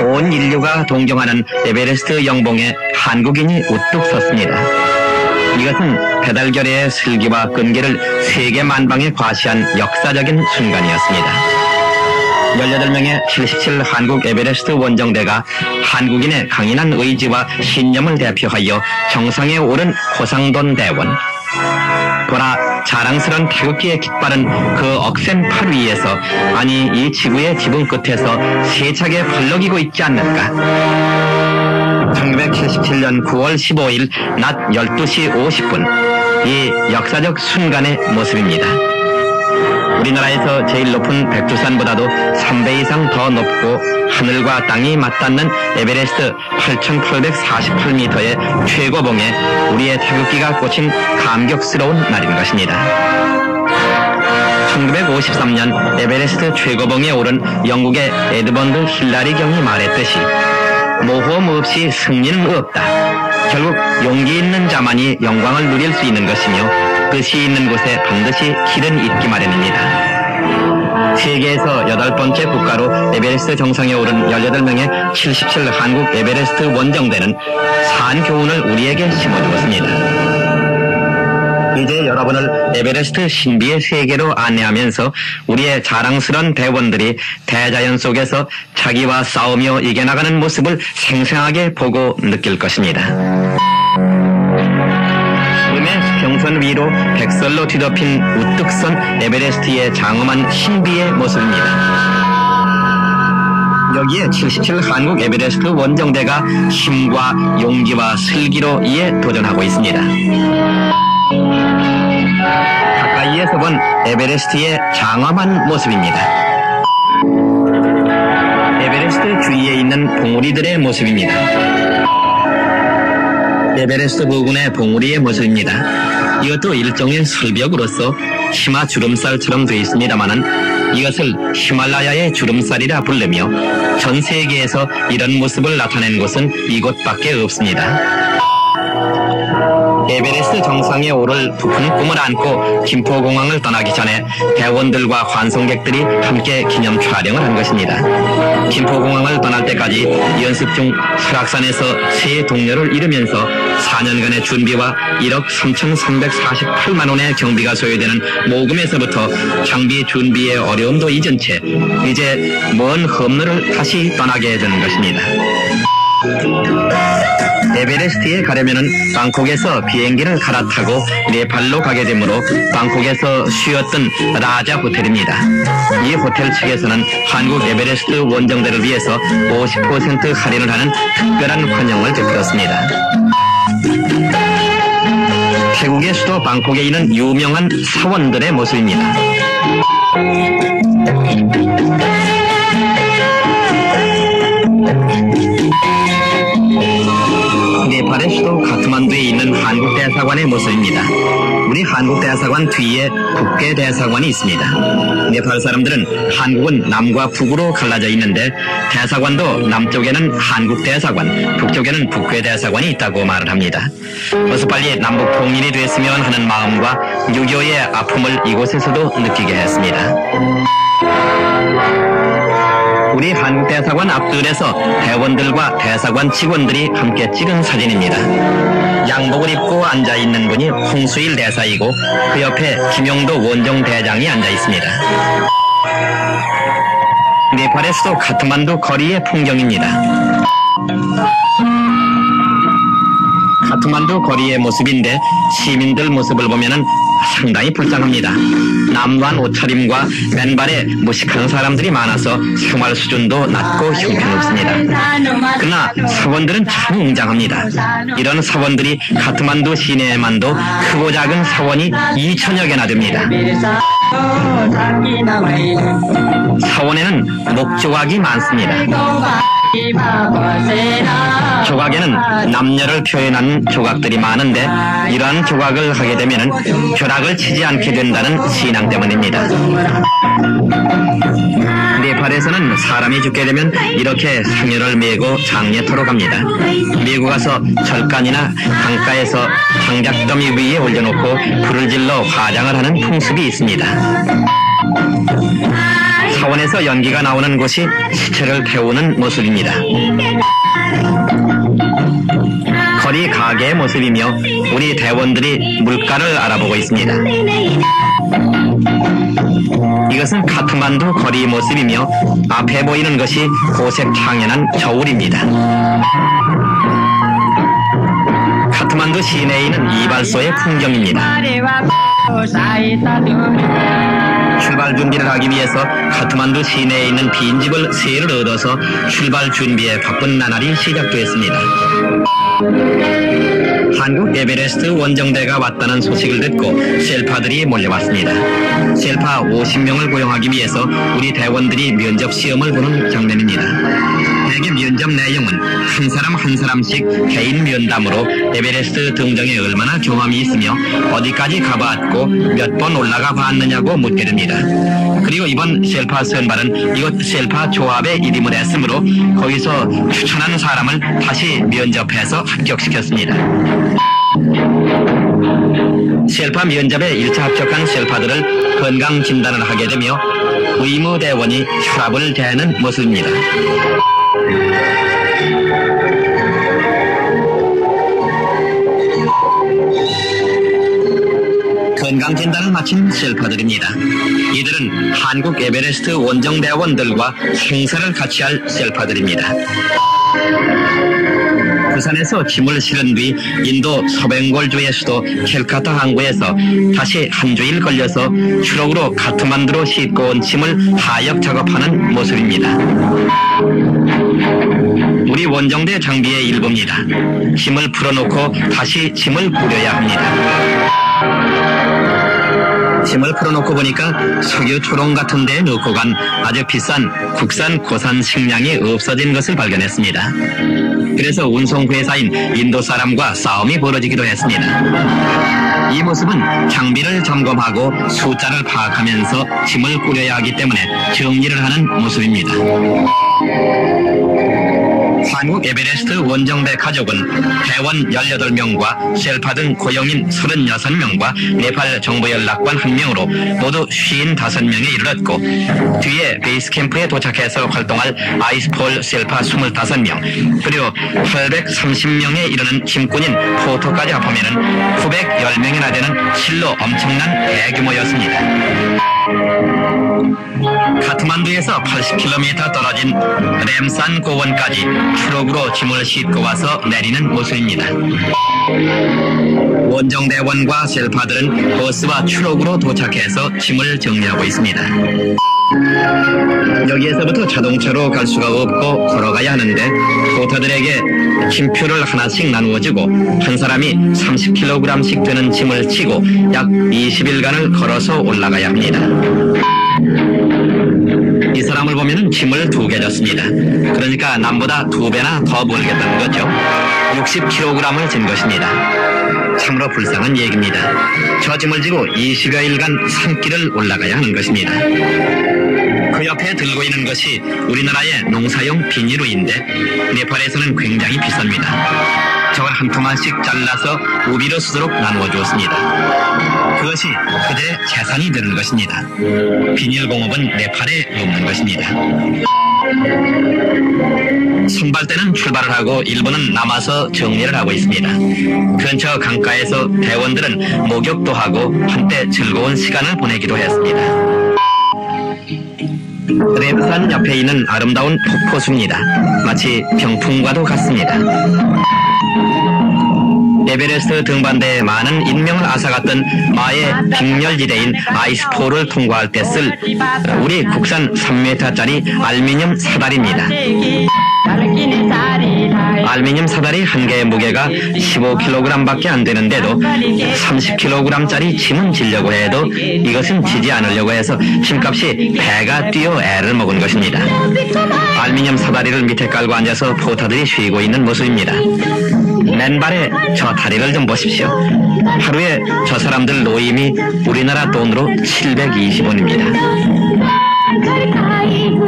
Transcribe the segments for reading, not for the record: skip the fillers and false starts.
온 인류가 동경하는 에베레스트 영봉에 한국인이 우뚝 섰습니다. 이것은 배달결의 슬기와 끈기를 세계 만방에 과시한 역사적인 순간이었습니다. 18명의 77 한국 에베레스트 원정대가 한국인의 강인한 의지와 신념을 대표하여 정상에 오른 고상돈 대원. 보라 자랑스런 태극기의 깃발은 그 억센 팔 위에서, 아니 이 지구의 지붕 끝에서 세차게 벌럭이고 있지 않는가. 1977년 9월 15일 낮 12시 50분 이 역사적 순간의 모습입니다. 우리나라에서 제일 높은 백두산보다도 3배 이상 더 높고 하늘과 땅이 맞닿는 에베레스트 8,848m의 최고봉에 우리의 태극기가 꽂힌 감격스러운 날인 것입니다. 1953년 에베레스트 최고봉에 오른 영국의 에드먼드 힐라리 경이 말했듯이 모험 없이 승리는 없다. 결국 용기 있는 자만이 영광을 누릴 수 있는 것이며 뜻이 있는 곳에 반드시 길은 있기 마련입니다. 세계에서 8번째 국가로 에베레스트 정상에 오른 18명의 77 한국 에베레스트 원정대는 산 교훈을 우리에게 심어주었습니다. 이제 여러분을 에베레스트 신비의 세계로 안내하면서 우리의 자랑스러운 대원들이 대자연 속에서 자기와 싸우며 이겨나가는 모습을 생생하게 보고 느낄 것입니다. 푸르의 수평선 위로 백설로 뒤덮인 우뚝 선 에베레스트의 장엄한 신비의 모습입니다. 여기에 77 한국 에베레스트 원정대가 힘과 용기와 슬기로 이에 도전하고 있습니다. 가까이에서 본 에베레스트의 장엄한 모습입니다. 에베레스트 주위에 있는 봉우리들의 모습입니다. 에베레스트 부근의 봉우리의 모습입니다. 이것도 일종의 설벽으로서 희마 주름살처럼 되어 있습니다만은 이것을 히말라야의 주름살이라 부르며 전 세계에서 이런 모습을 나타낸 곳은 이곳밖에 없습니다. 에베레스트 정상에 오를 부푼 꿈을 안고 김포공항을 떠나기 전에 대원들과 환송객들이 함께 기념 촬영을 한 것입니다. 김포공항을 떠날 때까지 연습 중 설악산에서 새 동료를 잃으면서 4년간의 준비와 1억 3,348만 원의 경비가 소요되는 모금에서부터 장비 준비의 어려움도 잊은 채 이제 먼 험로를 다시 떠나게 되는 것입니다. 에베레스트에 가려면은 방콕에서 비행기를 갈아타고 네팔로 가게 되므로 방콕에서 쉬었던 라자 호텔입니다. 이 호텔 측에서는 한국 에베레스트 원정대를 위해서 50% 할인을 하는 특별한 환영을 베풀었습니다. 태국의 수도 방콕에 있는 유명한 사원들의 모습입니다. 네팔의 수도 카트만두에 있는 한국대사관의 모습입니다. 우리 한국대사관 뒤에 국회대사관이 있습니다. 네팔 사람들은 한국은 남과 북으로 갈라져 있는데 대사관도 남쪽에는 한국대사관, 북쪽에는 북회대사관이 있다고 말을 합니다. 어서 빨리 남북 통일이 됐으면 하는 마음과 6.25의 아픔을 이곳에서도 느끼게 했습니다. 우리 한국대사관 앞뜰에서 대원들과 대사관 직원들이 함께 찍은 사진입니다. 양복을 입고 앉아있는 분이 홍수일 대사이고 그 옆에 김용도 원정 대장이 앉아있습니다. 네팔의 수도 카트만두 거리의 풍경입니다. 카트만두 거리의 모습인데 시민들 모습을 보면은 상당히 불쌍합니다. 남루한 옷차림과 맨발에 무식한 사람들이 많아서 생활 수준도 낮고 형편없습니다. 그러나 사원들은 참 웅장합니다. 이런 사원들이 카트만두 시내에만도 크고 작은 사원이 2,000여 개나 됩니다. 사원에는 목조각이 많습니다. 조각에는 남녀를 표현하는 조각들이 많은데 이러한 조각을 하게 되면 벼락을 치지 않게 된다는 신앙 때문입니다. 네팔에서는 사람이 죽게 되면 이렇게 상여를 메고 장례터로 갑니다. 메고 가서 절간이나 강가에서 장작더미 위에 올려놓고 불을 질러 화장을 하는 풍습이 있습니다. 사원에서 연기가 나오는 곳이 시체를 태우는 모습입니다. 거리 가게의 모습이며 우리 대원들이 물가를 알아보고 있습니다. 이것은 카트만두 거리 모습이며 앞에 보이는 것이 고색 창연한 저울입니다. 카트만두 시내에 있는 이발소의 풍경입니다. 출발 준비를 하기 위해서 카트만두 시내에 있는 빈집을 세를 얻어서 출발 준비에 바쁜 나날이 시작되었습니다. 한국 에베레스트 원정대가 왔다는 소식을 듣고 셀파들이 몰려왔습니다. 셀파 50명을 고용하기 위해서 우리 대원들이 면접 시험을 보는 장면입니다. 대개 면접 내용은 한 사람 한 사람씩 개인 면담으로 에베레스트 등정에 얼마나 경험이 있으며 어디까지 가봤고 몇 번 올라가 봤느냐고 묻게 됩니다. 그리고 이번 셀파 선발은 이곳 셀파 조합에 입임을 했으므로 거기서 추천한 사람을 다시 면접해서 합격시켰습니다. 셀파 면접에 1차 합격한 셀파들을 건강 진단을 하게 되며 의무대원이 혈압을 재는 모습입니다. 건강 진단을 마친 셀파들입니다. 이들은 한국 에베레스트 원정대원들과 생사를 같이 할 셀파들입니다. 부산에서 짐을 실은 뒤 인도 서벵골주의 수도 켈카타 항구에서 다시 한 주일 걸려서 추록으로 카트만두로 싣고 온 짐을 하역 작업하는 모습입니다. 우리 원정대 장비의 일부입니다. 짐을 풀어놓고 다시 짐을 꾸려야 합니다. 짐을 풀어놓고 보니까 석유 초롱 같은 데에 넣고 간 아주 비싼 국산 고산 식량이 없어진 것을 발견했습니다. 그래서 운송회사인 인도 사람과 싸움이 벌어지기도 했습니다. 이 모습은 장비를 점검하고 숫자를 파악하면서 짐을 꾸려야 하기 때문에 정리를 하는 모습입니다. 한국 에베레스트 원정대 가족은 대원 18명과 셀파 등 고용인 36명과 네팔 정보연락관 1명으로 모두 55명에 이르렀고 뒤에 베이스캠프에 도착해서 활동할 아이스폴 셀파 25명 그리고 830명에 이르는 짐꾼인 포토까지 합하면 910명이나 되는 실로 엄청난 대규모였습니다. 카트만두에서 80km 떨어진 램산 고원까지 트럭으로 짐을 싣고 와서 내리는 모습입니다. 원정대원과 셀파들은 버스와 트럭으로 도착해서 짐을 정리하고 있습니다. 여기에서부터 자동차로 갈 수가 없고 걸어가야 하는데 포터들에게 짐표를 하나씩 나누어지고 한 사람이 30kg씩 되는 짐을 치고 약 20일간을 걸어서 올라가야 합니다. 이 사람을 보면 짐을 2개 졌습니다. 그러니까 남보다 2배나 더 벌겠다는 거죠. 60kg을 진 것입니다. 참으로 불쌍한 얘기입니다. 저 짐을 지고 20여일간 산길을 올라가야 하는 것입니다. 그 옆에 들고 있는 것이 우리나라의 농사용 비닐우인데 네팔에서는 굉장히 비쌉니다. 저걸 한 토만씩 잘라서 우비로 쓰도록 나누어 주었습니다. 그것이 그들의 재산이 되는 것입니다. 비닐공업은 네팔에 없는 것입니다. 선발대는 출발을 하고 일부는 남아서 정리를 하고 있습니다. 근처 강가에서 대원들은 목욕도 하고 한때 즐거운 시간을 보내기도 했습니다. 랩산 옆에 있는 아름다운 폭포수입니다. 마치 병풍과도 같습니다. 에베레스트 등반대에 많은 인명을 앗아갔던 마의 빅렬지대인 아이스폴을 통과할 때 쓸 우리 국산 3m짜리 알루미늄 사다리입니다. 알루미늄 사다리 한 개의 무게가 15kg밖에 안 되는데도 30kg짜리 짐은 지려고 해도 이것은 지지 않으려고 해서 짐값이 배가 뛰어 애를 먹은 것입니다. 알루미늄 사다리를 밑에 깔고 앉아서 포터들이 쉬고 있는 모습입니다. 맨발에 저 다리를 좀 보십시오. 하루에 저 사람들 노임이 우리나라 돈으로 720원입니다.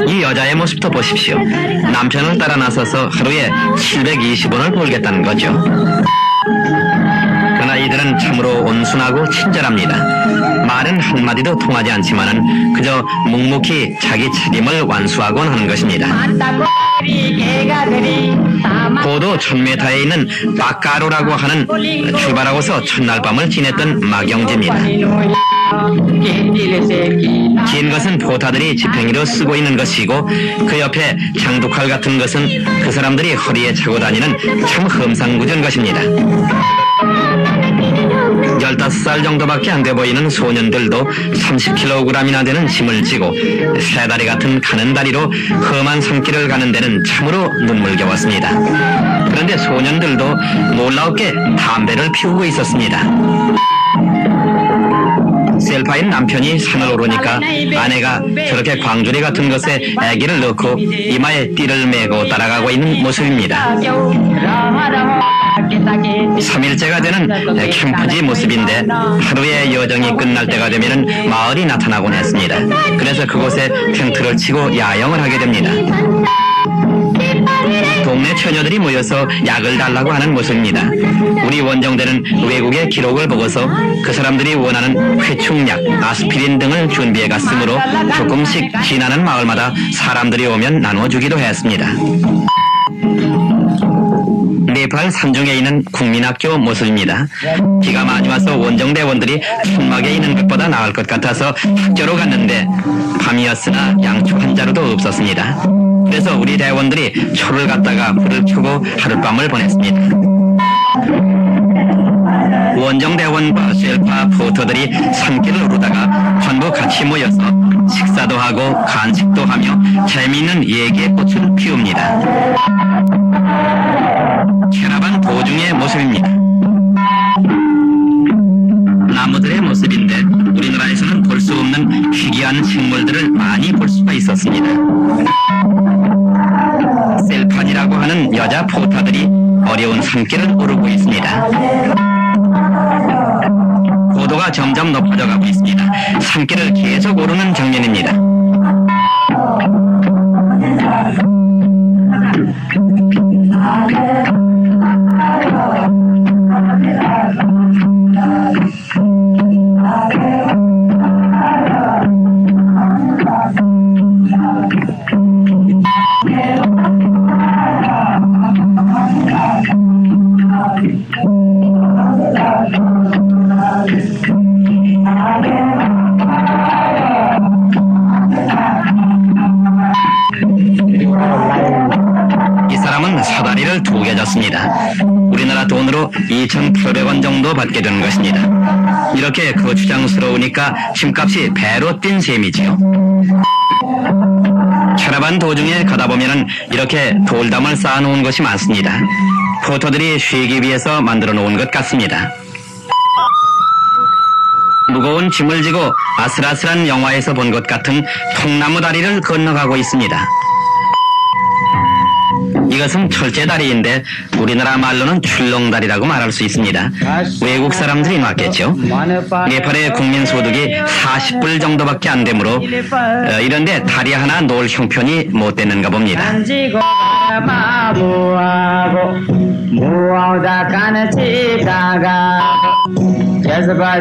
이 여자의 모습도 보십시오. 남편을 따라 나서서 하루에 720원을 벌겠다는 거죠. 그러나 이들은 참으로 온순하고 친절합니다. 말은 한마디도 통하지 않지만은 그저 묵묵히 자기 책임을 완수하곤 하는 것입니다. 고도 1000m에 있는 바까로라고 하는 출발하고서 첫날 밤을 지냈던 막영지입니다. 긴 것은 포타들이 지팽이로 쓰고 있는 것이고 그 옆에 장독칼 같은 것은 그 사람들이 허리에 차고 다니는 참 험상궂은 것입니다. 15살 정도밖에 안 돼 보이는 소년들도 30kg이나 되는 짐을 지고 새 다리 같은 가는 다리로 험한 산길을 가는 데는 참으로 눈물겨웠습니다. 그런데 소년들도 놀라웠게 담배를 피우고 있었습니다. 셀파인 남편이 산을 오르니까 아내가 저렇게 광주리 같은 것에 아기를 넣고 이마에 띠를 메고 따라가고 있는 모습입니다. 3일째가 되는 캠프지 모습인데 하루의 여정이 끝날 때가 되면 마을이 나타나곤 했습니다. 그래서 그곳에 텐트를 치고 야영을 하게 됩니다. 동네 처녀들이 모여서 약을 달라고 하는 모습입니다. 우리 원정대는 외국의 기록을 보고서 그 사람들이 원하는 회충약, 아스피린 등을 준비해 갔으므로 조금씩 지나는 마을마다 사람들이 오면 나눠주기도 했습니다. 네팔 산중에 있는 국민학교 모습입니다. 비가 많이 와서 원정대원들이 천막에 있는 것보다 나을 것 같아서 학교로 갔는데 밤이었으나 양초 한 자루도 없었습니다. 그래서 우리 대원들이 초를 갖다가 불을 켜고 하룻밤을 보냈습니다. 원정대원과 셀파 포터들이 산길을 오르다가 전부 같이 모여서 식사도 하고 간식도 하며 재미있는 얘기의 꽃을 피웁니다. 캐러반 도중의 모습입니다. 나무들의 모습인데 우리나라에서는 볼 수 없는 희귀한 식물들을 많이 볼 수가 있었습니다. 셀판이라고 하는 여자 포터들이 어려운 산길을 오르고 있습니다. 고도가 점점 높아져 가고 있습니다. 산길을 계속 오르는 장면입니다. 이 사람은 사다리를 2개 졌습니다. 우리나라 돈으로 2,800원 정도 받게 되는 것입니다. 이렇게 거추장스러우니까 짐값이 배로 뛴 셈이지요. 캐러반 도중에 가다 보면은 이렇게 돌담을 쌓아놓은 것이 많습니다. 포터들이 쉬기 위해서 만들어 놓은 것 같습니다. 무거운 짐을 지고 아슬아슬한 영화에서 본 것 같은 통나무 다리를 건너가고 있습니다. 이것은 철제다리인데 우리나라 말로는 출렁다리라고 말할 수 있습니다. 외국 사람들이 놨겠죠. 네팔의 국민소득이 40불 정도밖에 안 되므로 이런데 다리 하나 놓을 형편이 못 되는가 봅니다.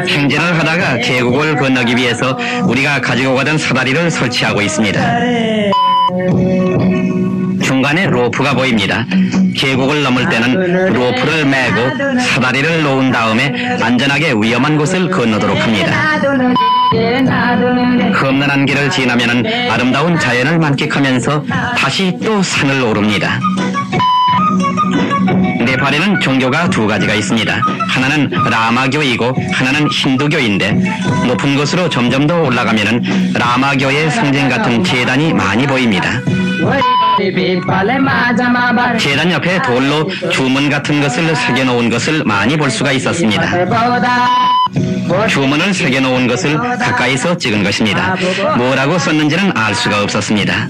행진을 하다가 계곡을 건너기 위해서 우리가 가지고 가던 사다리를 설치하고 있습니다. 중간에 로프가 보입니다. 계곡을 넘을 때는 로프를 매고 사다리를 놓은 다음에 안전하게 위험한 곳을 건너도록 합니다. 험난한 길을 지나면 아름다운 자연을 만끽하면서 다시 또 산을 오릅니다. 네팔에는 종교가 2가지가 있습니다. 하나는 라마교이고 하나는 힌두교인데 높은 곳으로 점점 더 올라가면 라마교의 상징 같은 제단이 많이 보입니다. 계단 옆에 돌로 주문 같은 것을 새겨놓은 것을 많이 볼 수가 있었습니다. 주문을 새겨놓은 것을 가까이서 찍은 것입니다. 뭐라고 썼는지는 알 수가 없었습니다.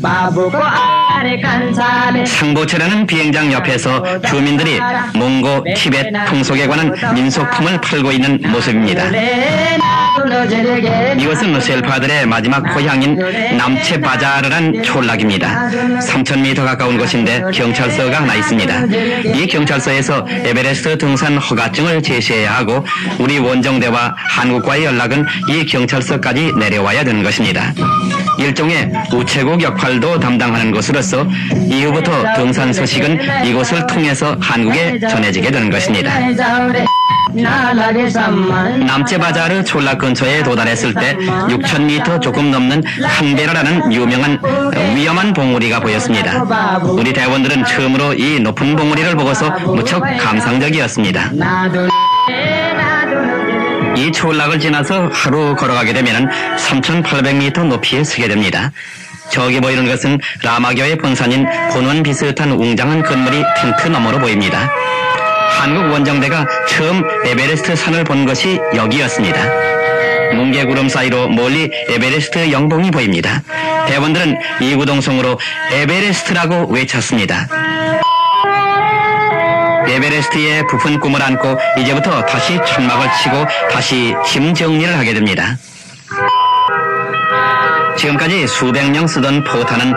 상보체라는 비행장 옆에서 주민들이 몽고, 티벳 풍속에 관한 민속품을 팔고 있는 모습입니다. 이것은 셀파들의 마지막 고향인 남체바자르란 촌락입니다. 3,000m 가까운 곳인데 경찰서가 하나 있습니다. 이 경찰서에서 에베레스트 등산 허가증을 제시해야 하고 우리 원정대와 한국과의 연락은 이 경찰서까지 내려와야 되는 것입니다. 일종의 우체국 역할도 담당하는 곳으로서 이후부터 등산 소식은 이곳을 통해서 한국에 전해지게 되는 것입니다. 남체바자르 촌락 근처에 도달했을 때 6,000m 조금 넘는 한베라라는 유명한 위험한 봉우리가 보였습니다. 우리 대원들은 처음으로 이 높은 봉우리를 보고서 무척 감상적이었습니다. 이 촌락을 지나서 하루 걸어가게 되면 3,800m 높이에 서게 됩니다. 저기 보이는 것은 라마교의 본산인 본원 비슷한 웅장한 건물이 텐트 너머로 보입니다. 한국 원정대가 처음 에베레스트 산을 본 것이 여기였습니다. 뭉게구름 사이로 멀리 에베레스트 영봉이 보입니다. 대원들은 이구동성으로 에베레스트라고 외쳤습니다. 에베레스트의 부푼 꿈을 안고 이제부터 다시 천막을 치고 다시 짐 정리를 하게 됩니다. 지금까지 수백 명 쓰던 포탄은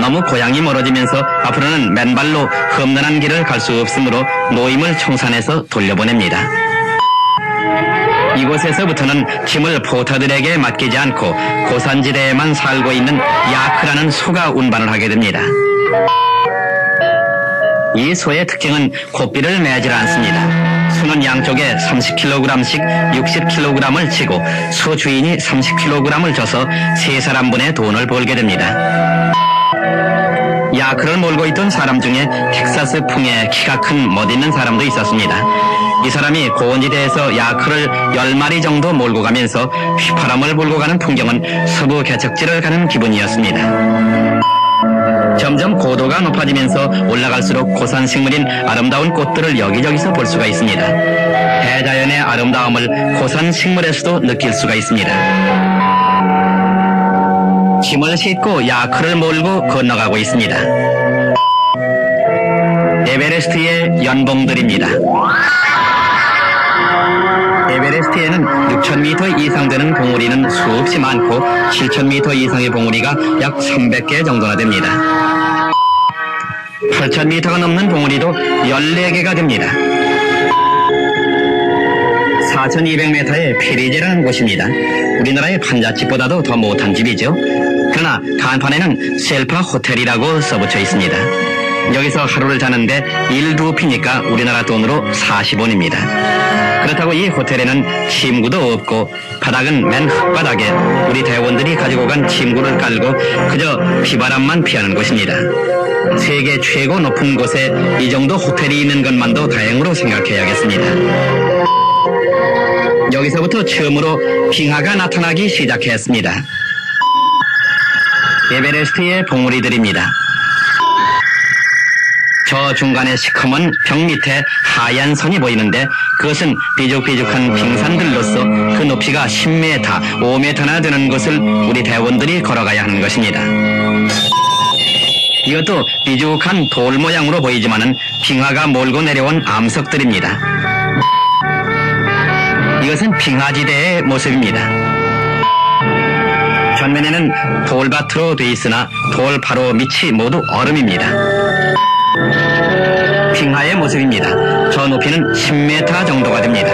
너무 고향이 멀어지면서 앞으로는 맨발로 험난한 길을 갈 수 없으므로 노임을 청산해서 돌려보냅니다. 이곳에서부터는 짐을 포타들에게 맡기지 않고 고산지대에만 살고 있는 야크라는 소가 운반을 하게 됩니다. 이 소의 특징은 고삐를 매질 않습니다. 소는 양쪽에 30kg씩 60kg을 치고 소 주인이 30kg을 줘서 세 사람분의 돈을 벌게 됩니다. 야크를 몰고 있던 사람 중에 텍사스 풍의 키가 큰 멋있는 사람도 있었습니다. 이 사람이 고원지대에서 야크를 10마리 정도 몰고 가면서 휘파람을 불고 가는 풍경은 서부 개척지를 가는 기분이었습니다. 점점 고도가 높아지면서 올라갈수록 고산식물인 아름다운 꽃들을 여기저기서 볼 수가 있습니다. 대자연의 아름다움을 고산식물에서도 느낄 수가 있습니다. 짐을 싣고 야크를 몰고 건너가고 있습니다. 에베레스트의 연봉들입니다. 에베레스트에는 6,000m 이상 되는 봉우리는 수없이 많고 7,000m 이상의 봉우리가 약 300개 정도나 됩니다. 8,000m가 넘는 봉우리도 14개가 됩니다. 4,200m의 페리제라는 곳입니다. 우리나라의 판잣집보다도 더 못한 집이죠. 그러나 간판에는 셀파 호텔이라고 써붙여 있습니다. 여기서 하루를 자는데 1루피니까 우리나라 돈으로 40원입니다. 그렇다고 이 호텔에는 침구도 없고 바닥은 맨 흙바닥에 우리 대원들이 가지고 간 침구를 깔고 그저 비바람만 피하는 곳입니다. 세계 최고 높은 곳에 이 정도 호텔이 있는 것만도 다행으로 생각해야겠습니다. 여기서부터 처음으로 빙하가 나타나기 시작했습니다. 에베레스트의 봉우리들입니다. 저 중간에 시커먼 벽 밑에 하얀 선이 보이는데 그것은 삐죽삐죽한 빙산들로서 그 높이가 10m, 5m나 되는 것을 우리 대원들이 걸어가야 하는 것입니다. 이것도 삐죽한 돌 모양으로 보이지만은 빙하가 몰고 내려온 암석들입니다. 이것은 빙하지대의 모습입니다. 전면에는 돌밭으로 돼 있으나 돌 바로 밑이 모두 얼음입니다. 빙하의 모습입니다. 저 높이는 10m 정도가 됩니다.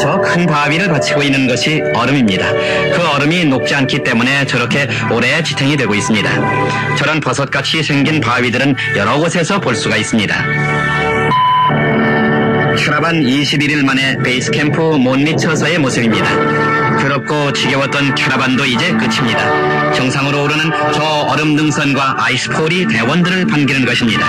저 큰 바위를 받치고 있는 것이 얼음입니다. 그 얼음이 녹지 않기 때문에 저렇게 오래 지탱이 되고 있습니다. 저런 버섯같이 생긴 바위들은 여러 곳에서 볼 수가 있습니다. 캐러반 21일 만에 베이스캠프 못 미쳐서의 모습입니다. 괴롭고 지겨웠던 캐러반도 이제 끝입니다. 정상으로 오르는 저 얼음 능선과 아이스폴이 대원들을 반기는 것입니다.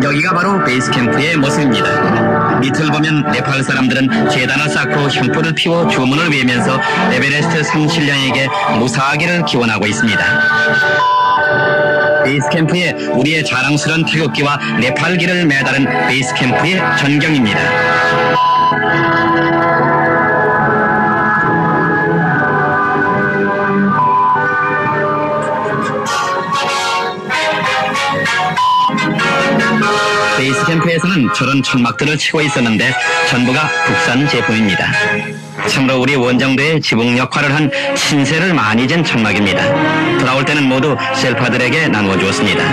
여기가 바로 베이스캠프의 모습입니다. 밑을 보면 네팔 사람들은 재단을 쌓고 향불을 피워 주문을 외면서 에베레스트 성신령에게 무사하기를 기원하고 있습니다. 베이스캠프에 우리의 자랑스러운 태극기와 네팔기를 매달은 베이스캠프의 전경입니다. 베이스캠프에서는 저런 천막들을 치고 있었는데 전부가 국산 제품입니다. 참으로 우리 원정대의 지붕 역할을 한 신세를 많이 진 천막입니다. 돌아올 때는 모두 셀파들에게 나누어주었습니다.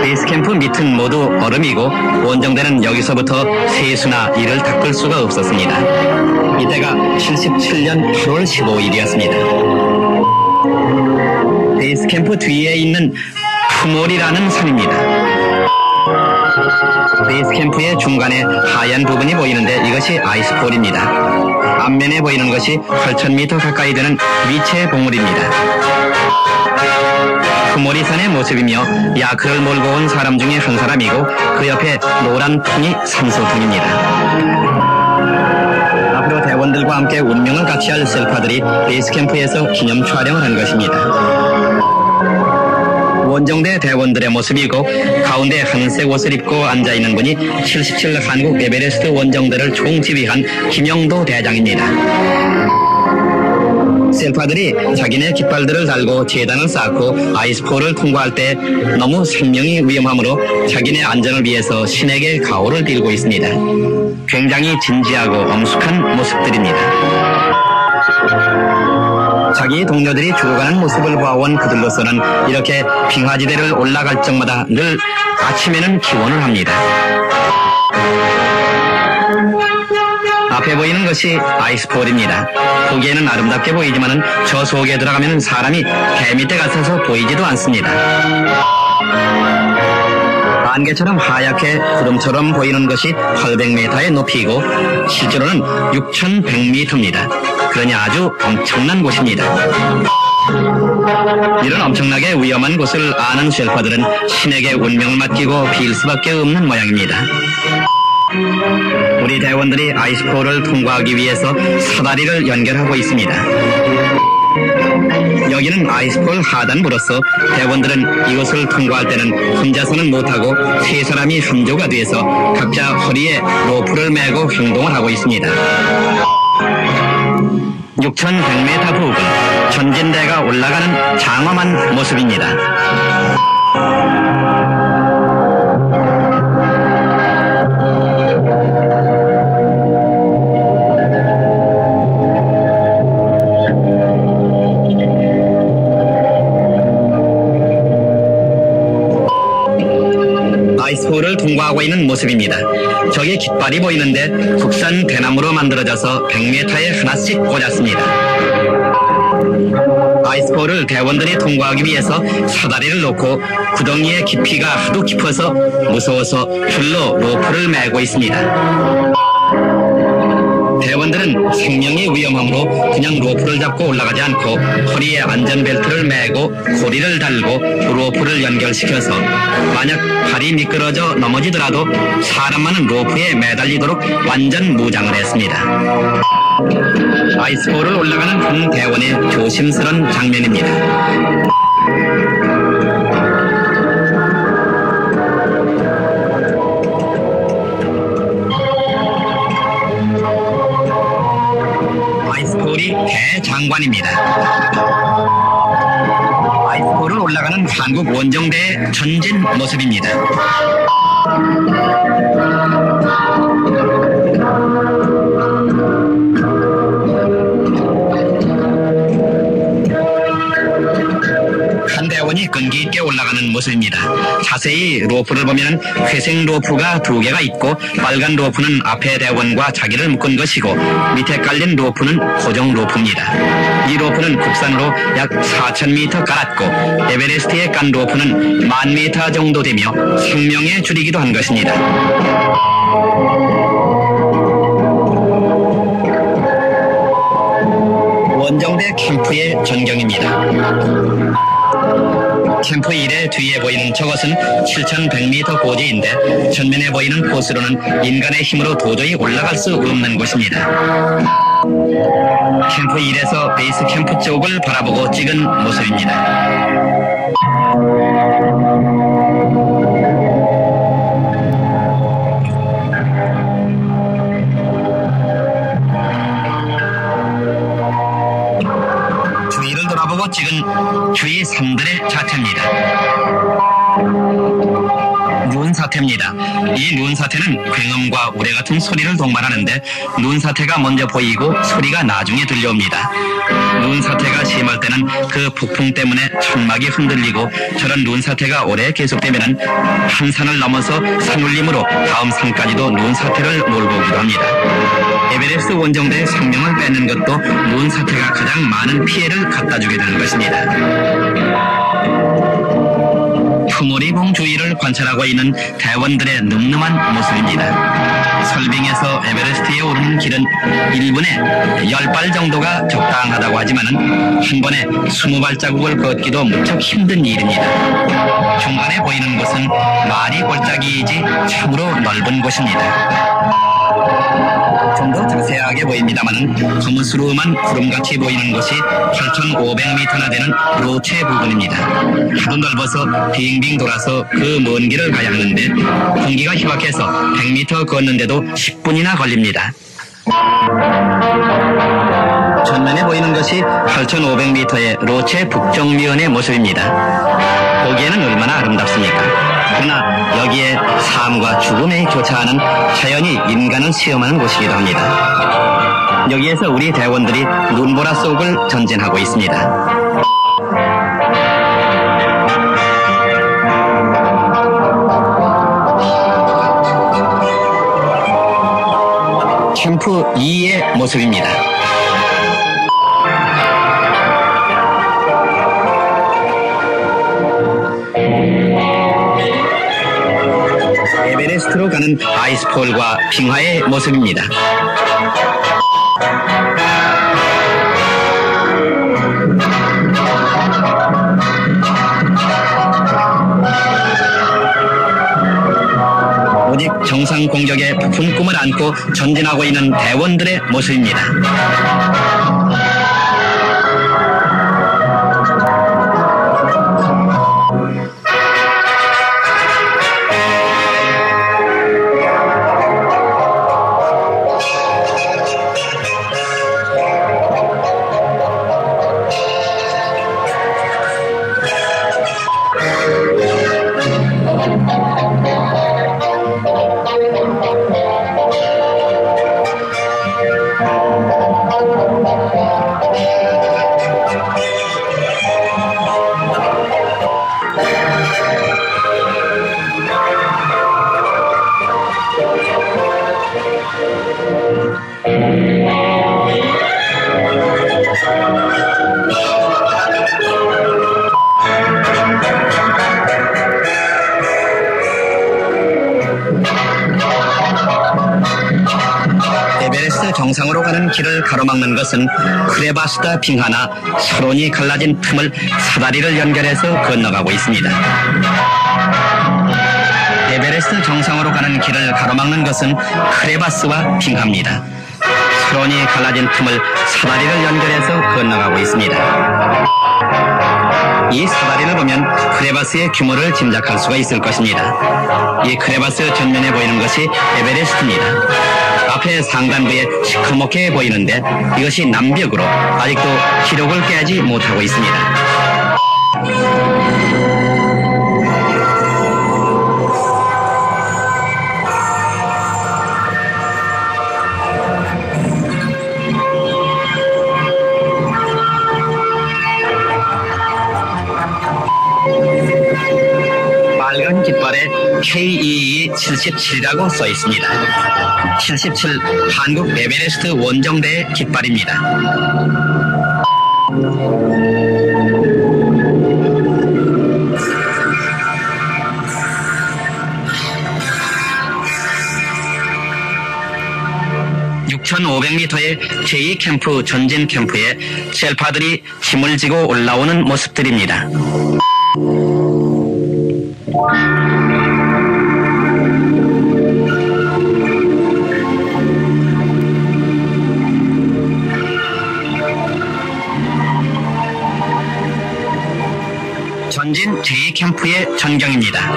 베이스캠프 밑은 모두 얼음이고 원정대는 여기서부터 세수나 이를 닦을 수가 없었습니다. 이때가 77년 8월 15일이었습니다. 베이스캠프 뒤에 있는 푸몰이라는 산입니다. 베이스캠프의 중간에 하얀 부분이 보이는데 이것이 아이스폴입니다. 앞면에 보이는 것이 8,000m 가까이 되는 위체 봉우리입니다. 푸모리산의 모습이며 야크를 몰고 온 사람 중에 한 사람이고 그 옆에 노란 통이 산소통입니다. 앞으로 대원들과 함께 운명을 같이 할 셀파들이 베이스캠프에서 기념 촬영을 한 것입니다. 원정대 대원들의 모습이고 가운데 하늘색 옷을 입고 앉아있는 분이 77 한국 에베레스트 원정대를 총지휘한 김영도 대장입니다. 셀파들이 자기네 깃발들을 달고 재단을 쌓고 아이스폴을 통과할 때 너무 생명이 위험하므로 자기네 안전을 위해서 신에게 가호를 빌고 있습니다. 굉장히 진지하고 엄숙한 모습들입니다. 자기 동료들이 죽어가는 모습을 보아온 그들로서는 이렇게 빙하지대를 올라갈 적마다 늘 아침에는 기원을 합니다. 앞에 보이는 것이 아이스폴입니다. 보기에는 아름답게 보이지만 저 속에 들어가면 사람이 배 밑에 갇혀서 보이지도 않습니다. 안개처럼 하얗게 구름처럼 보이는 것이 800m의 높이이고 실제로는 6,100m입니다. 그러니 아주 엄청난 곳입니다. 이런 엄청나게 위험한 곳을 아는 쉘파들은 신에게 운명을 맡기고 빌 수밖에 없는 모양입니다. 우리 대원들이 아이스폴을 통과하기 위해서 사다리를 연결하고 있습니다. 여기는 아이스폴 하단부로서 대원들은 이곳을 통과할 때는 혼자서는 못하고 세 사람이 함조가 돼서 각자 허리에 로프를 메고 행동을 하고 있습니다. 6,100m 부근 전진대가 올라가는 장엄한 모습입니다. 아이스폴을 통과하고 있는 모습입니다. 저기 깃발이 보이는데 국산 대나무로 만들어져서 100m에 하나씩 꽂았습니다. 아이스폴을 대원들이 통과하기 위해서 사다리를 놓고 구덩이의 깊이가 하도 깊어서 무서워서 줄로 로프를 메고 있습니다. 대원들은 생명이 위험하므로 그냥 로프를 잡고 올라가지 않고 허리에 안전벨트를 매고 고리를 달고 로프를 연결시켜서 만약 발이 미끄러져 넘어지더라도 사람만은 로프에 매달리도록 완전 무장을 했습니다. 아이스폴을 올라가는 한 대원의 조심스러운 장면입니다. 아이스폴이 대장관입니다. 아이스폴을 올라가는 한국 원정대의 전진 모습입니다. 한 대원이 끈기 있게 올라가는 모습입니다. 자세히 로프를 보면 회색 로프가 2개가 있고 빨간 로프는 앞에 대원과 자기를 묶은 것이고 밑에 깔린 로프는 고정 로프입니다. 이 로프는 국산으로 약 4,000m 깔았고 에베레스트에 깐 로프는 10,000m 정도 되며 생명의 줄이기도 한 것입니다. 원정대 캠프의 전경입니다. 캠프 1의 뒤에 보이는 저것은 7,100m 고지인데 전면에 보이는 코스로는 인간의 힘으로 도저히 올라갈 수 없는 곳입니다. 캠프 1에서 베이스 캠프 쪽을 바라보고 찍은 모습입니다. 주위를 돌아보고 찍은 주위 산들의 자태입니다. 눈사태입니다. 이 눈사태는 굉음과 우레 같은 소리를 동반하는데 눈사태가 먼저 보이고 소리가 나중에 들려옵니다. 눈사태가 심할 때는 그 북풍 때문에 천막이 흔들리고 저런 눈사태가 오래 계속되면 한 산을 넘어서 산울림으로 다음 산까지도 눈사태를 몰고 오기도 합니다. 에베레스트 원정대의 생명을 뺏는 것도 눈사태가 가장 많은 피해를 갖다주게 되는 것입니다. 투모리봉 주위를 관찰하고 있는 대원들의 늠름한 모습입니다. 설빙에서 에베레스트에 오르는 길은 1분에 10발 정도가 적당하다고 하지만 한 번에 20발자국을 걷기도 무척 힘든 일입니다. 중간에 보이는 곳은 말이 골짜기이지 참으로 넓은 곳입니다. 좀 더 자세하게 보입니다만 거무스름한 구름같이 보이는 곳이 8,500m나 되는 로체 부분입니다. 하도 넓어서 빙빙 돌아서 그 먼 길을 가야 하는데 공기가 희박해서 100m 걷는데도 10분이나 걸립니다. 전면에 보이는 것이 8,500m의 로체 북정면의 모습입니다. 보기에는 얼마나 아름답습니까? 그러나 여기에 삶과 죽음에 교차하는 자연이 인간을 시험하는 곳이기도 합니다. 여기에서 우리 대원들이 눈보라 속을 전진하고 있습니다. 캠프 2의 모습입니다. 에베레스트로 가는 아이스폴과 빙하의 모습입니다. 오직 정상 공격에 부푼 꿈을 안고 전진하고 있는 대원들의 모습입니다. 에베레스트 정상으로 가는 길을 가로막는 것은 크레바스다 빙하나 서론이 갈라진 틈을 사다리를 연결해서 건너가고 있습니다. 에베레스트 정상으로 가는 길을 가로막는 것은 크레바스와 빙하입니다. 서론이 갈라진 틈을 사다리를 연결해서 건너가고 있습니다. 이 사다리를 보면 크레바스의 규모를 짐작할 수가 있을 것입니다. 이 크레바스 전면에 보이는 것이 에베레스트입니다. 앞에 상단부에 시커멓게 보이는데 이것이 남벽으로 아직도 기록을 깨지 못하고 있습니다. 빨간 깃발에 KEE77이라고 써 있습니다. 77 한국 에베레스트 원정대의 깃발입니다. (6,500m의) 제2캠프 전진 캠프에 셀파들이 짐을 지고 올라오는 모습들입니다. 전진 제2캠프의 전경입니다.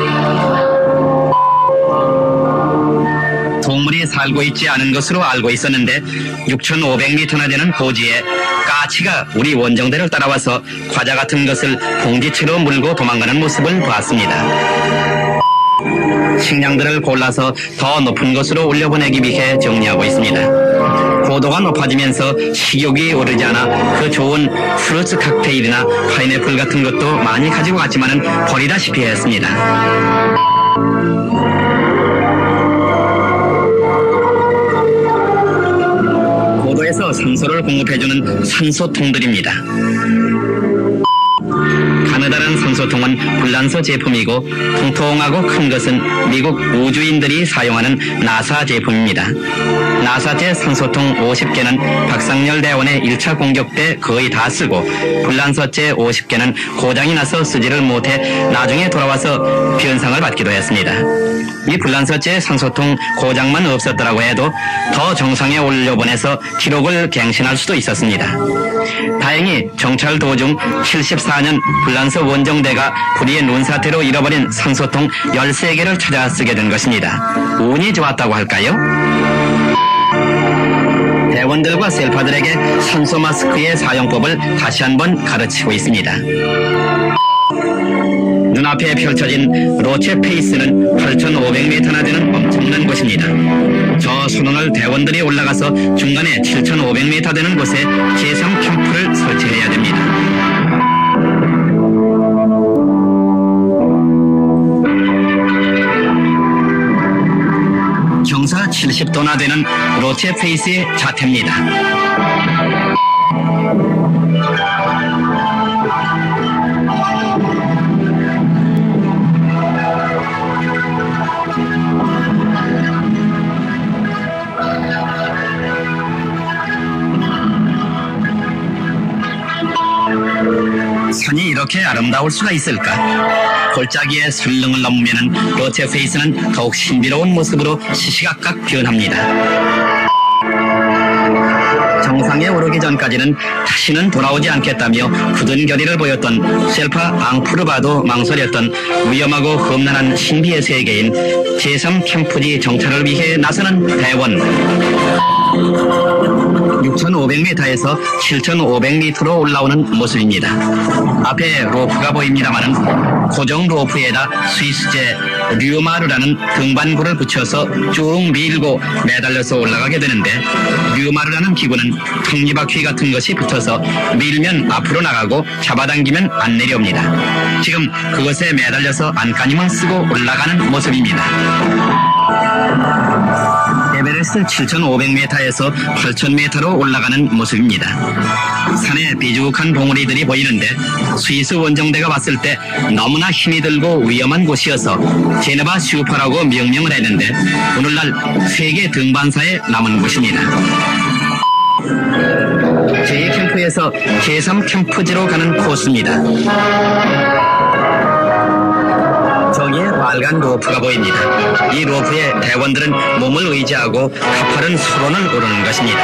동물이 살고 있지 않은 것으로 알고 있었는데 6,500m나 되는 고지에 까치가 우리 원정대를 따라와서 과자 같은 것을 봉지채로 물고 도망가는 모습을 보았습니다. 식량들을 골라서 더 높은 곳으로 올려보내기 위해 정리하고 있습니다. 고도가 높아지면서 식욕이 오르지 않아 그 좋은 프루츠 칵테일이나 파인애플 같은 것도 많이 가지고 갔지만은 버리다시피 했습니다. 고도에서 산소를 공급해주는 산소통들입니다. 가느다란 산소통은 불란서 제품이고 통통하고 큰 것은 미국 우주인들이 사용하는 나사 제품입니다. 나사제 산소통 50개는 박상렬 대원의 1차 공격 때 거의 다 쓰고 불란서제 50개는 고장이 나서 쓰지를 못해 나중에 돌아와서 변상을 받기도 했습니다. 이 불란서제 산소통 고장만 없었더라고 해도 더 정상에 올려보내서 기록을 갱신할 수도 있었습니다. 다행히 정찰 도중 74년 불란서 원정대가 불의의 눈사태로 잃어버린 산소통 13개를 찾아 쓰게 된 것입니다. 운이 좋았다고 할까요? 대원들과 셀파들에게 산소 마스크의 사용법을 다시 한번 가르치고 있습니다. 눈앞에 펼쳐진 로체 페이스는 8,500m나 되는 엄청난 곳입니다. 저 수능을 대원들이 올라가서 중간에 7,500m 되는 곳에 제3 캠프를 설치해야 됩니다. 경사 70도나 되는 로체 페이스의 자태입니다. 산이 이렇게 아름다울 수가 있을까? 골짜기의 설릉을 넘으면 로체 페이스는 더욱 신비로운 모습으로 시시각각 변합니다. 정상에 오르기 전까지는 다시는 돌아오지 않겠다며 굳은 결의를 보였던 셀파 앙푸르바도 망설였던 위험하고 험난한 신비의 세계인 제3 캠프지 정찰을 위해 나서는 대원. 6,500m에서 7,500m로 올라오는 모습입니다. 앞에 로프가 보입니다마는 고정 로프에다 스위스제 류마르라는 등반구를 붙여서 쭉 밀고 매달려서 올라가게 되는데 류마르라는 기구는 톱니바퀴 같은 것이 붙어서 밀면 앞으로 나가고 잡아당기면 안 내려옵니다. 지금 그것에 매달려서 안간힘을 쓰고 올라가는 모습입니다. 에베레스트 7,500m에서 8,000m로 올라가는 모습입니다. 산에 비죽한 봉우리들이 보이는데 스위스 원정대가 왔을 때 너무나 힘이 들고 위험한 곳이어서 제네바 슈퍼라고 명명을 했는데 오늘날 세계 등반사에 남은 곳입니다. 제2캠프에서 제3 캠프지로 가는 코스입니다. 저기에 빨간 로프가 보입니다. 이 로프에 대원들은 몸을 의지하고 가파른 수론을 오르는 것입니다.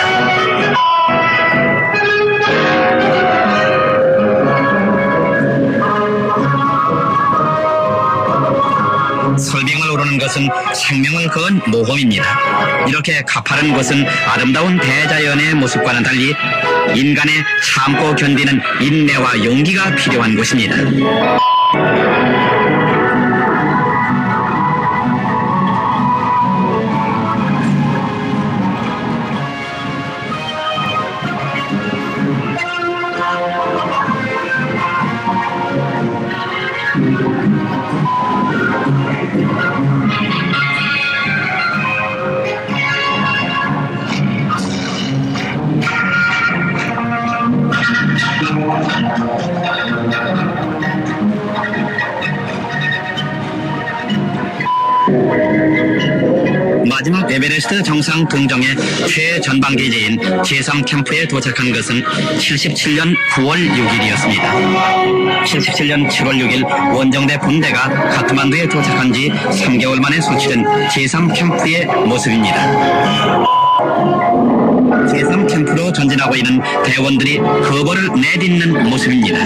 설빙을 오르는 것은 생명을 거은 모험입니다. 이렇게 가파른 곳은 아름다운 대자연의 모습과는 달리 인간의 참고 견디는 인내와 용기가 필요한 곳입니다. 마지막 에베레스트 정상 동정의 최전방기지인 제3 캠프에 도착한 것은 77년 9월 6일이었습니다. 77년 7월 6일 원정대 분대가 카트만두에 도착한 지 3개월 만에 소치된 제3 캠프의 모습입니다. 제3 캠프로 전진하고 있는 대원들이 거벌을 내딛는 모습입니다.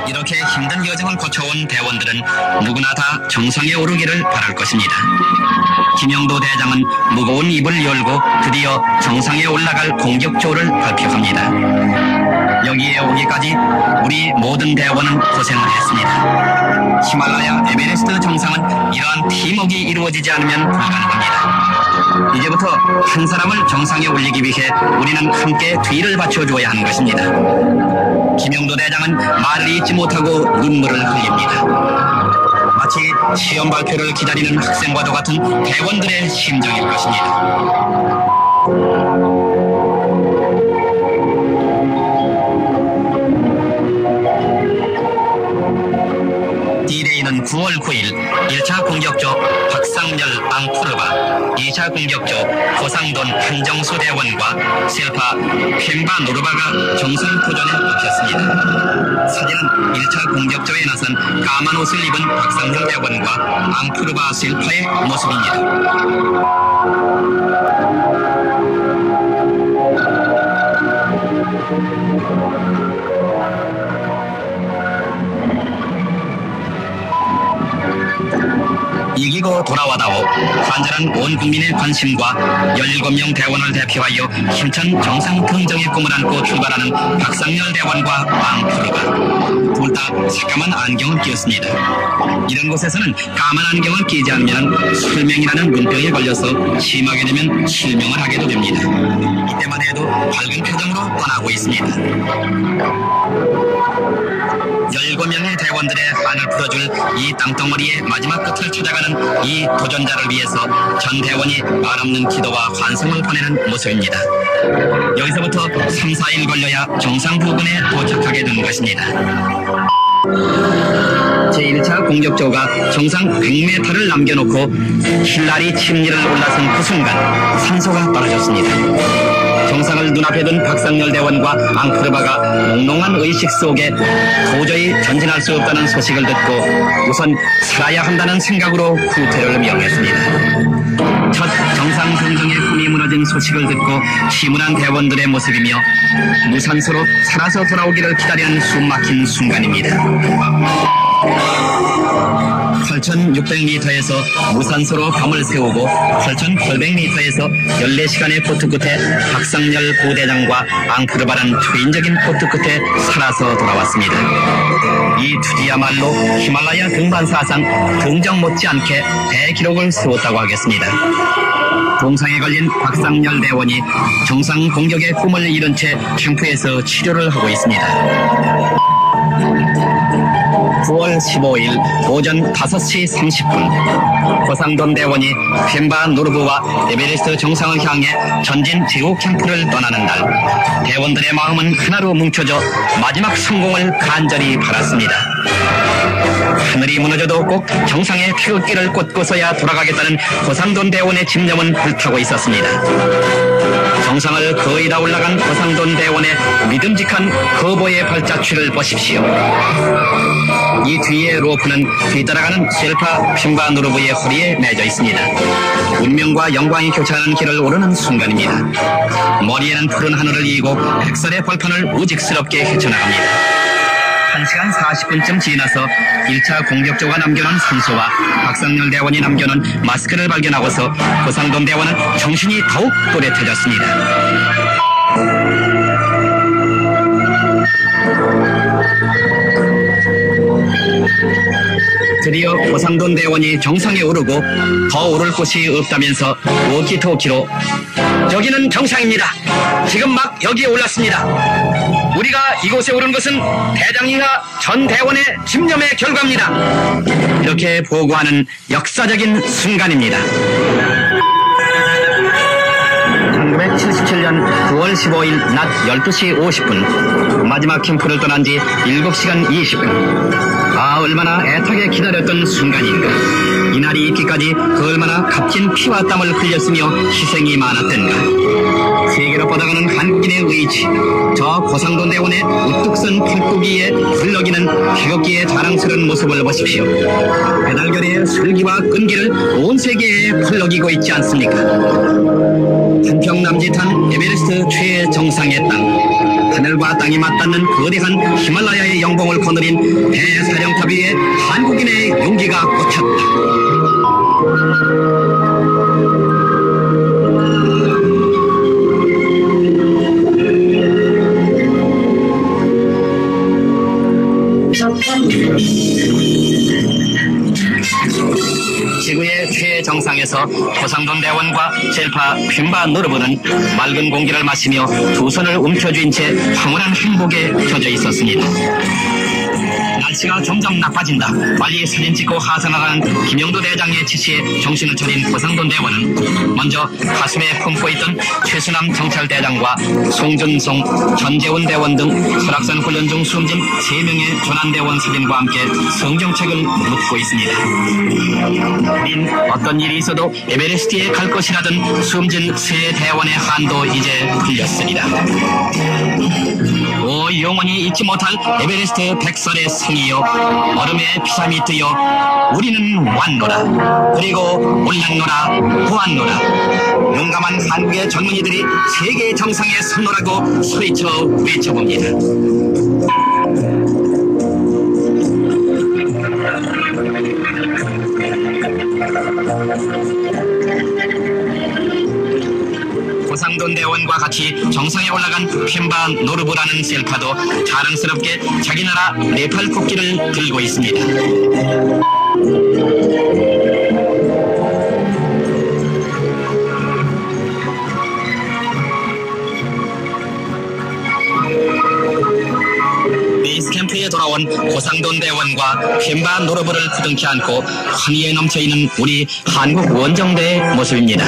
이렇게 힘든 여정을 거쳐온 대원들은 누구나 다 정상에 오르기를 바랄 것입니다. 김영도 대장은 무거운 입을 열고 드디어 정상에 올라갈 공격조를 발표합니다. 여기에 오기까지 우리 모든 대원은 고생을 했습니다. 히말라야 에베레스트 정상은 이러한 팀워크가 이루어지지 않으면 불가능합니다. 이제부터 한 사람을 정상에 올리기 위해 우리는 함께 뒤를 받쳐줘야 하는 것입니다. 김영도 대장은 말을 잇지 못하고 눈물을 흘립니다. 마치 시험 발표를 기다리는 학생과도 같은 대원들의 심정일 것입니다. D-Day는 9월 9일 1차 공격조 박상렬 앙푸르바, 2차 공격조 고상돈 한정수 대원과 셀파 펜바 노르바가 정상 도전에 뽑혔습니다. 사진은 1차 공격조에 나선 까만 옷을 입은 박상렬 대원과 앙푸르바 셀파의 모습입니다. 이기고 돌아와다오. 간절한 온 국민의 관심과 17명 대원을 대표하여 힘찬 정상 등정의 꿈을 안고 출발하는 박상렬 대원과 앙푸르바. 둘 다 새까만 안경을 끼었습니다. 이런 곳에서는 까만 안경을 끼지 않으면 술명이라는 문병에 걸려서 심하게 되면 실명을 하게도 됩니다. 이때만 해도 밝은 표정으로 떠나고 있습니다. 17명의 대원들의 한을 풀어줄 이 땅덩어리의 마지막 끝을 찾아가는 이 도전자를 위해서 전 대원이 말없는 기도와 환성을 보내는 모습입니다. 여기서부터 3, 4일 걸려야 정상 부근에 도착하게 된 것입니다. 제1차 공격조가 정상 100m를 남겨놓고 힐라리 침리를 올라선 그 순간 산소가 떨어졌습니다. 정상을 눈앞에 둔 박상렬 대원과 앙푸르바가 몽롱한 의식 속에 도저히 전진할 수 없다는 소식을 듣고 우선 살아야 한다는 생각으로 후퇴를 명했습니다. 첫 정상 등정의 꿈이 무너진 소식을 듣고 침울한 대원들의 모습이며 무산소로 살아서 돌아오기를 기다리는 숨막힌 순간입니다. 8,600m에서 무산소로 밤을 세우고 8,800m에서 14시간의 포트 끝에 박상렬 부대장과 앙푸르바란 초인적인 포트 끝에 살아서 돌아왔습니다. 이 투지야말로 히말라야 등반 사상 등정 못지않게 대기록을 세웠다고 하겠습니다. 동상에 걸린 박상렬 대원이 정상 공격의 꿈을 이룬 채 캠프에서 치료를 하고 있습니다. 9월 15일 오전 5시 30분 고상돈 대원이 펜바 노르브와 에베레스트 정상을 향해 전진 제후 캠프를 떠나는 날, 대원들의 마음은 하나로 뭉쳐져 마지막 성공을 간절히 바랐습니다. 하늘이 무너져도 꼭 정상의 태극기를 꽂고서야 돌아가겠다는 고상돈 대원의 집념은 불타고 있었습니다. 정상을 거의 다 올라간 고상돈 대원의 믿음직한 거보의 발자취를 보십시오. 이 뒤에 로프는 뒤따라가는 셀파 펜바 노르브의 허리에 매져 있습니다. 운명과 영광이 교차하는 길을 오르는 순간입니다. 머리에는 푸른 하늘을 이고 백설의 벌판을 우직스럽게 헤쳐나갑니다. 1시간 40분쯤 지나서 1차 공격조가 남겨놓은 산소와 박상렬 대원이 남겨놓은 마스크를 발견하고서 고상돈 대원은 정신이 더욱 또렷해졌습니다. 드디어 고상돈 대원이 정상에 오르고 더 오를 곳이 없다면서 워키토키로 "여기는 정상입니다. 지금 막 여기에 올랐습니다. 우리가 이곳에 오른 것은 대장이가 전 대원의 집념의 결과입니다." 이렇게 보고하는 역사적인 순간입니다. 1977년 9월 15일 낮 12시 50분 마지막 캠프를 떠난 지 7시간 20분. 얼마나 애타게 기다렸던 순간인가. 이날이 있기까지 얼마나 값진 피와 땀을 흘렸으며 희생이 많았던가. 세계로 뻗어가는 한국인의 의지, 저 고상도 내원의 우뚝 선 팔뚝 위에 흘러기는 태극기의 자랑스러운 모습을 보십시오. 배달결의 슬기와 끈기를 온 세계에 흘러기고 있지 않습니까? 한평 남짓한 에베레스트 최정상의 땅, 하늘과 땅이 맞닿는 거대한 히말라야의 영봉을 거느린 대사령탑 위에 한국인의 용기가 꽂혔다. 지구의 최정상에서 고상도 내원과 젤파 휀바 노르브는 맑은 공기를 마시며 두 손을 움켜쥔 채 황홀한 행복에 젖어 있었습니다. 날씨가 점점 나빠진다. 빨리 사진 찍고 하산하라는 김영도 대장의 지시에 정신을 차린 고상도 내원은 먼저 가슴에 품고 있던 최순남 경찰대장과 송준송, 전재훈 대원 등 설악산 훈련 중 숨진 3명의 조난대원 사진과 함께 성경책을 묻고 있습니다. 우린 어떤 일이 있어도 에베레스트에 갈 것이라던 숨진 새 대원의 한도 이제 풀렸으리라. 오 영원히 잊지 못할 에베레스트 백설의 성이여, 얼음의 피라미드여, 우리는 왔노라. 그리고 올랐노라, 보았노라. 용감한 한국의 젊은이들이 세계 정상에 섰노라고 소리쳐 외쳐봅니다. 고상도 내원과 같이 정상에 올라간 휀바 노르브라는 셀파도 자랑스럽게 자기 나라 네팔 국기를 들고 있습니다. 베이스캠프에 돌아온 고상도 내원과 휀바 노르브를 부둥켜 안고 환희에 넘쳐있는 우리 한국 원정대의 모습입니다.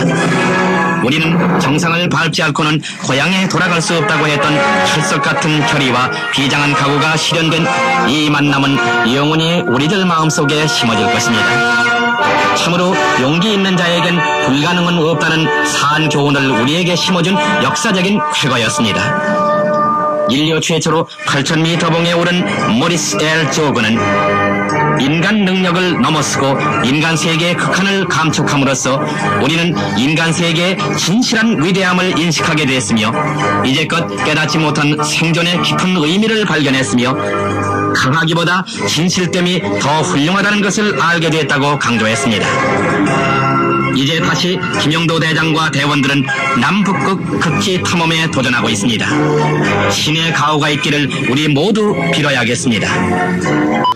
우리는 정상을 밟지 않고는 고향에 돌아갈 수 없다고 했던 철석 같은 결의와 비장한 각오가 실현된 이 만남은 영원히 우리들 마음속에 심어질 것입니다. 참으로 용기 있는 자에겐 불가능은 없다는 산 교훈을 우리에게 심어준 역사적인 쾌거였습니다. 인류 최초로 8,000m 봉에 오른 모리스 엘 조그는 인간 능력을 넘어서고 인간 세계의 극한을 감촉함으로써 우리는 인간 세계의 진실한 위대함을 인식하게 됐으며 이제껏 깨닫지 못한 생존의 깊은 의미를 발견했으며 강하기보다 진실됨이 더 훌륭하다는 것을 알게 됐다고 강조했습니다. 이제 다시 김영도 대장과 대원들은 남북극 극지 탐험에 도전하고 있습니다. 신의 가호가 있기를 우리 모두 빌어야겠습니다.